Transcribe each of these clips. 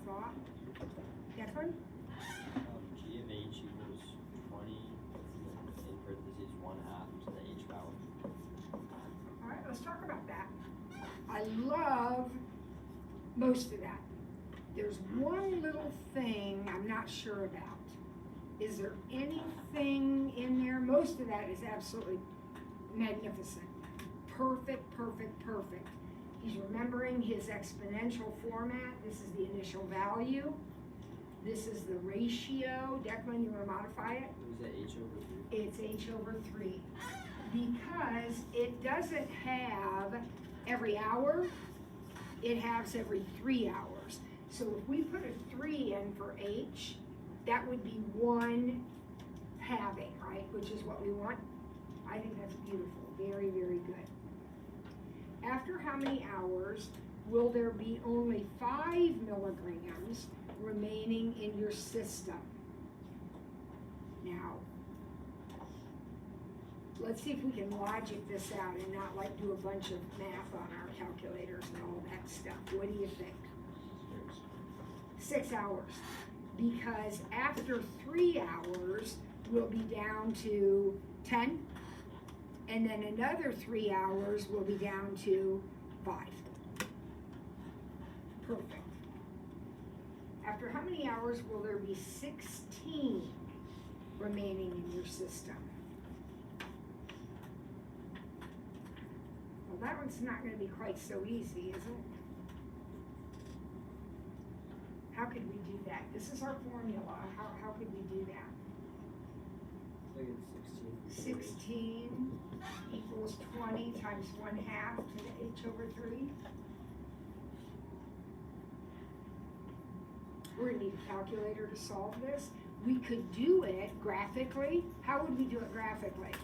thought. Declan? G of h equals 20, in parentheses, 1/2 to the h power. All right, let's talk about that. I love most of that. There's one little thing I'm not sure about. Is there anything in there? Most of that is absolutely magnificent. Perfect, perfect, perfect. He's remembering his exponential format. This is the initial value. This is the ratio. Declan, you want to modify it? What is that, h over 3? It's h over 3. Because it doesn't have every hour, it has every 3 hours. So if we put a 3 in for h, that would be 1 halving, right? Which is what we want. I think that's beautiful. Very, very good. After how many hours will there be only 5 milligrams remaining in your system? Now, let's see if we can logic this out and not like do a bunch of math on our calculators and all that stuff. What do you think? 6 hours. Because after 3 hours, we'll be down to 10. And then another 3 hours, we'll be down to 5. Perfect. After how many hours will there be 16 remaining in your system? Well, that one's not going to be quite so easy, is it? How could we do that? This is our formula. How could we do that? I think it's 16. 16 equals 20 times 1/2 to the h over 3. We're going to need a calculator to solve this. We could do it graphically. How would we do it graphically?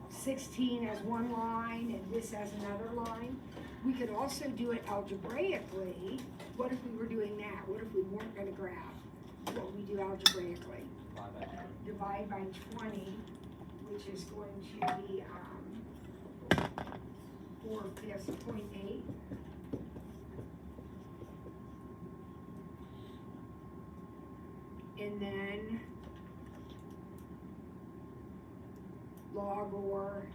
16 as one line and this as another line. We could also do it algebraically. What if we were doing that? What if we weren't going to graph? What would we do algebraically? Divide by 20, which is going to be 4/5.8. And then log or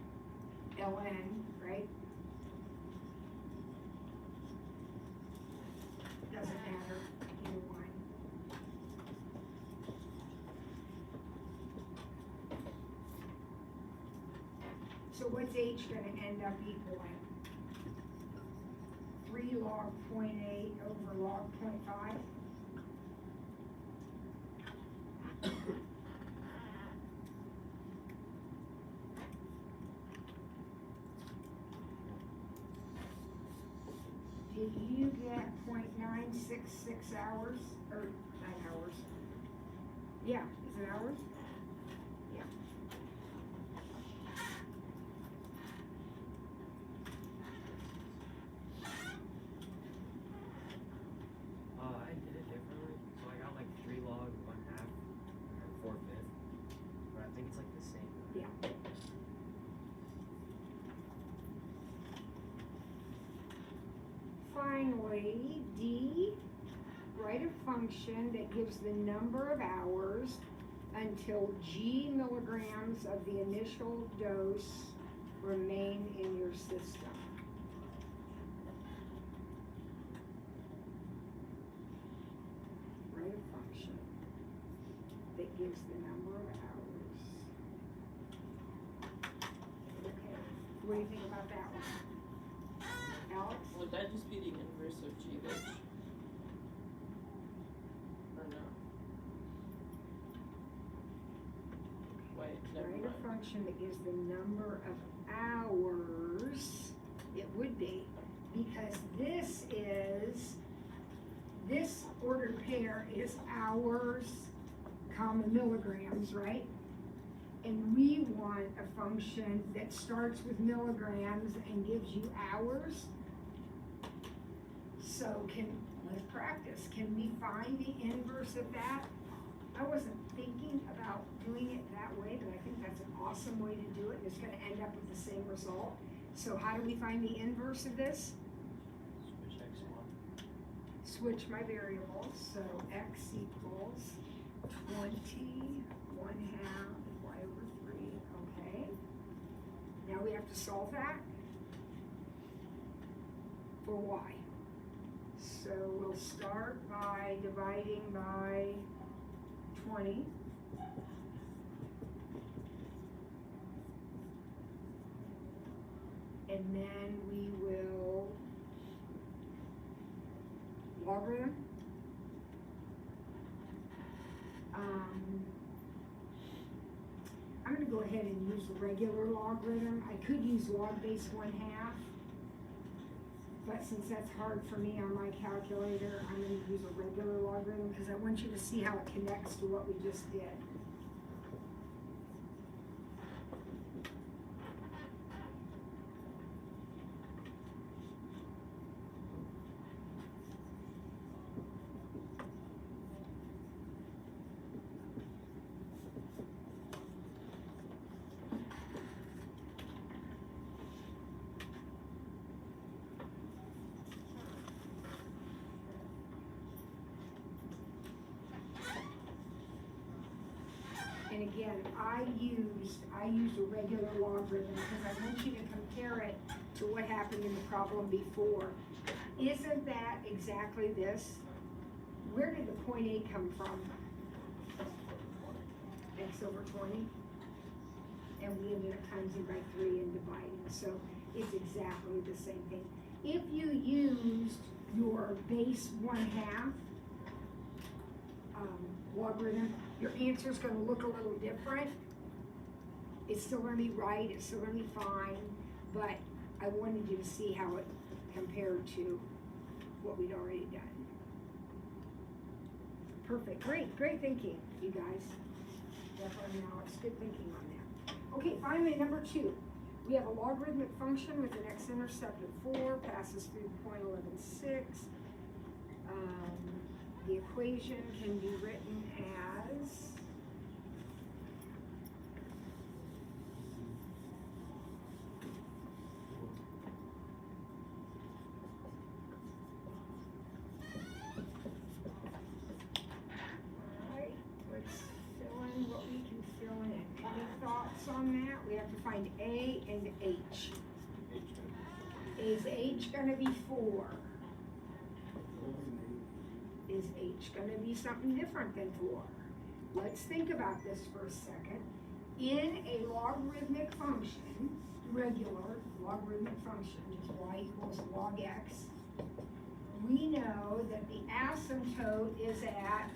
ln, right? Doesn't matter, either one. So what's h going to end up equaling? 3 log 0.8 over log 0.5? Did you get 0.966 hours, or 9 hours? Yeah, is it hours? Yeah. I did it differently, so I got like 3 log 1/2 or 4/5, but I think it's like the same. Yeah. Finally, D, write a function that gives the number of hours until G milligrams of the initial dose remain in your system. Write a function that gives the number of hours. Okay, what do you think about that one? Alex? Would that just be the inverse of g of h? Or no? Wait, never Write mind. a function that gives the number of hours. It would be, because this ordered pair is hours, comma milligrams, right? And we want a function that starts with milligrams and gives you hours. So let's practice. Can we find the inverse of that? I wasn't thinking about doing it that way, but I think that's an awesome way to do it, and it's going to end up with the same result. So how do we find the inverse of this? switch my variables, so x equals 20, 1/2 y over 3, okay. Now we have to solve that for y. So we'll start by dividing by 20. And then we will logarithm. I'm going to go ahead and use the regular logarithm. I could use log base 1/2, but since that's hard for me on my calculator, I'm going to use a regular logarithm because I want you to see how it connects to what we just did. And again, I used a regular logarithm because I want you to compare it to what happened in the problem before. Isn't that exactly this? Where did the point 8 come from? X over 20. And we ended up timesing by 3 and dividing. So it's exactly the same thing. If you used your base 1/2 logarithm, your answer is going to look a little different. It's still going to be right, it's still going to be fine, but I wanted you to see how it compared to what we'd already done. Perfect, great thinking, you guys. Definitely now it's good thinking on that. Okay, finally, number 2. We have a logarithmic function with an x-intercept of 4, passes through point 11.6. The equation can be written as alright, let's fill in what we can fill in. Any thoughts on that? We have to find A and H. Is H gonna be 4? Is H going to be something different than 4? Let's think about this for a second. In a logarithmic function, regular logarithmic function, just y equals log x, we know that the asymptote is at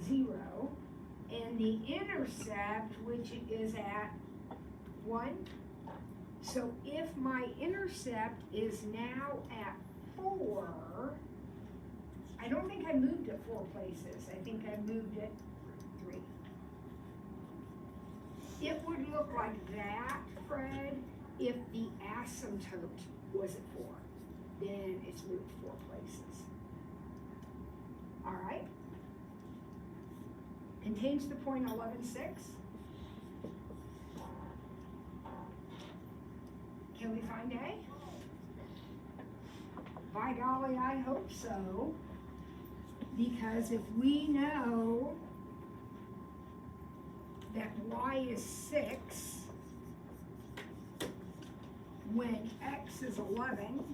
0, and the intercept, which is at 1. So if my intercept is now at 4, I don't think I moved it 4 places. I think I moved it 3. It would look like that, Fred, if the asymptote was at 4. Then it's moved 4 places. All right. Contains the point 11.6. Can we find A? By golly, I hope so. Because if we know that y is 6 when x is 11,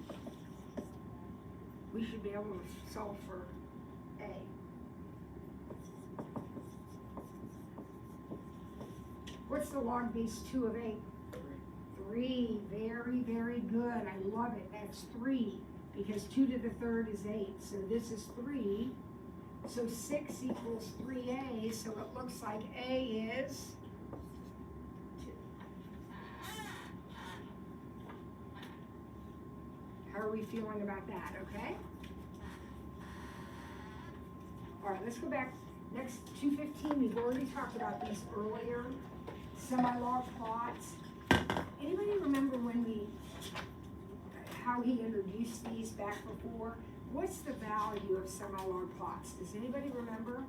we should be able to solve for A. What's the log base 2 of 8? 3. Very good. I love it. That's 3 because 2 to the 3rd is 8. So this is 3. So 6 equals 3A, so it looks like A is 2. How are we feeling about that, okay? All right, let's go back. Next, 215, we've already talked about these earlier. Semi-log plots. Anybody remember how he introduced these back before? What's the value of semi-log plots? Does anybody remember?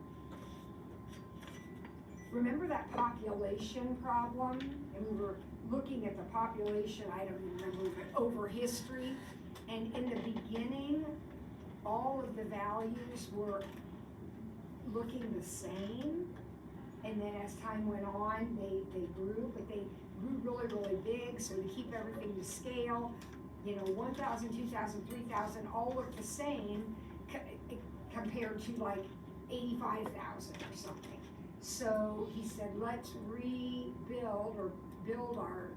Remember that population problem? And we were looking at the population, I don't remember, but over history. And in the beginning, all of the values were looking the same. And then as time went on, they grew, but they grew really, really big. So to keep everything to scale, 1,000, 2,000, 3,000 all look the same compared to like 85,000 or something. So he said, let's rebuild or build our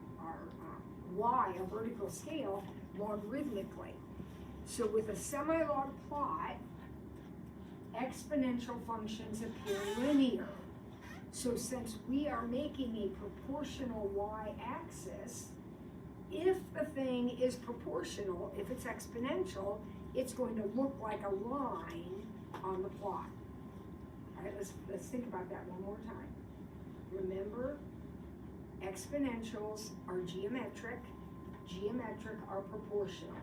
Y, a vertical scale, logarithmically. So with a semi-log plot, exponential functions appear linear. So since we are making a proportional y-axis, if the thing is proportional, if it's exponential, it's going to look like a line on the plot. All right, let's think about that one more time. Remember, exponentials are geometric are proportional.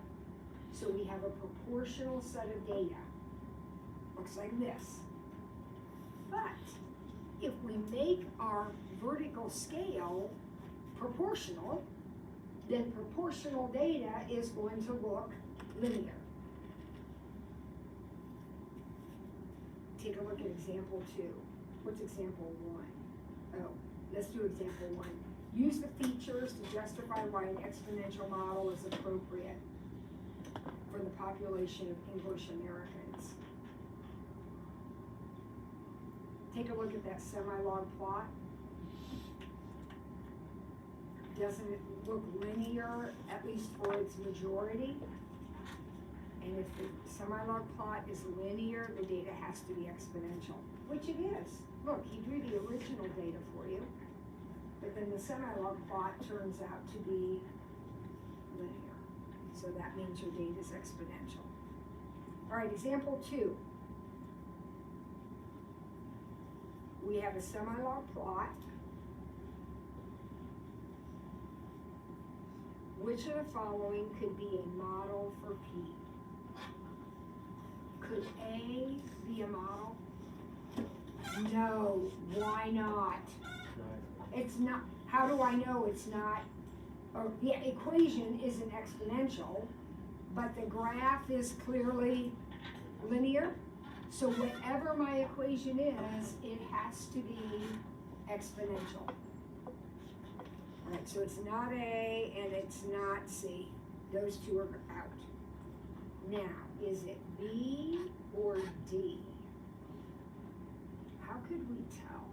So we have a proportional set of data. Looks like this. But if we make our vertical scale proportional, then proportional data is going to look linear. Take a look at example 2. What's example 1? Oh, let's do example 1. Use the features to justify why an exponential model is appropriate for the population of English Americans. Take a look at that semi-log plot. Doesn't it look linear, at least for its majority? And if the semi-log plot is linear, the data has to be exponential, which it is. Look, he drew the original data for you, but then the semi-log plot turns out to be linear. So that means your data is exponential. All right, example 2. We have a semi-log plot. Which of the following could be a model for P? Could A be a model? No, why not? It's not. How do I know it's not? Or the equation isn't exponential, but the graph is clearly linear. So whatever my equation is, it has to be exponential. All right, so it's not A and it's not C. Those two are out. Now, is it B or D? How could we tell?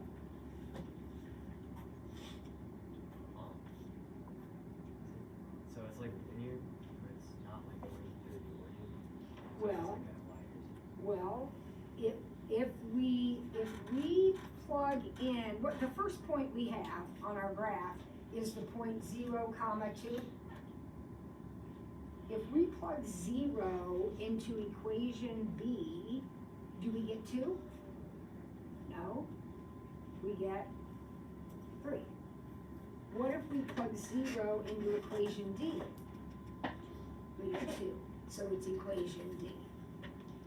So it's like linear, but it's not like going through the origin. So Well, it's like Well, if we plug in, what the first point we have on our graph is the point 0, 2. If we plug 0 into equation B, do we get 2? No, we get 3. What if we plug 0 into equation D? We get 2, so it's equation D.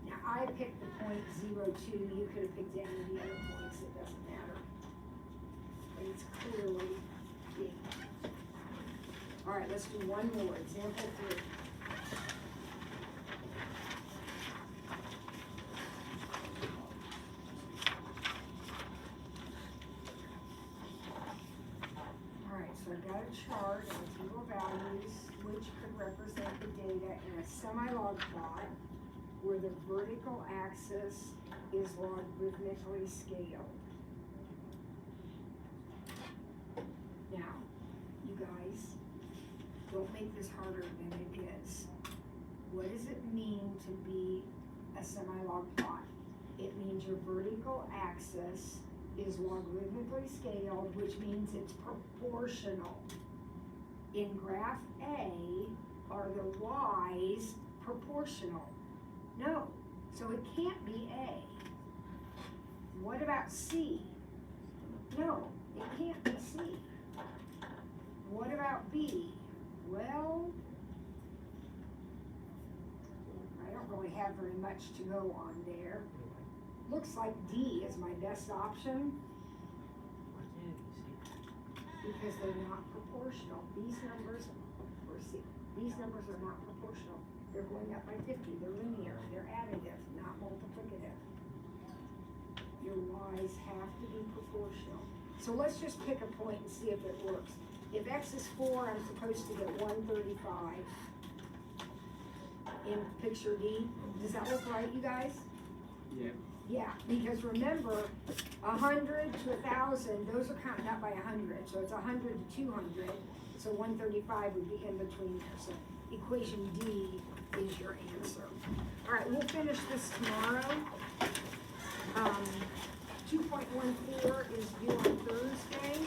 Now, I picked the point 0, 2, you could have picked any of the other points, it doesn't matter. But it's clearly D. All right, let's do one more, example 3. All right, so I've got a chart of the table of values, which could represent the data in a semi-log plot, where the vertical axis is logarithmically scaled. Now, you guys, don't make this harder than it is. What does it mean to be a semi-log plot? It means your vertical axis is logarithmically scaled, which means it's proportional. In graph A, are the y's proportional? No, so it can't be A. What about C? No, it can't be C. What about B? Well, I don't really have very much to go on there. Looks like D is my best option why can't it be C? because they're not proportional. These numbers, or C, these numbers are not proportional. they're going up by 50, they're linear, they're additive, not multiplicative. Your y's have to be proportional. So let's just pick a point and see if it works. If x is 4, I'm supposed to get 135 in picture D. Does that look right, you guys? Yeah. Yeah, because remember, 100 to 1,000, those are counting up by 100, so it's 100 to 200, so 135 would be in between there, so equation D is your answer. All right, we'll finish this tomorrow. 2.14 is due on Thursday.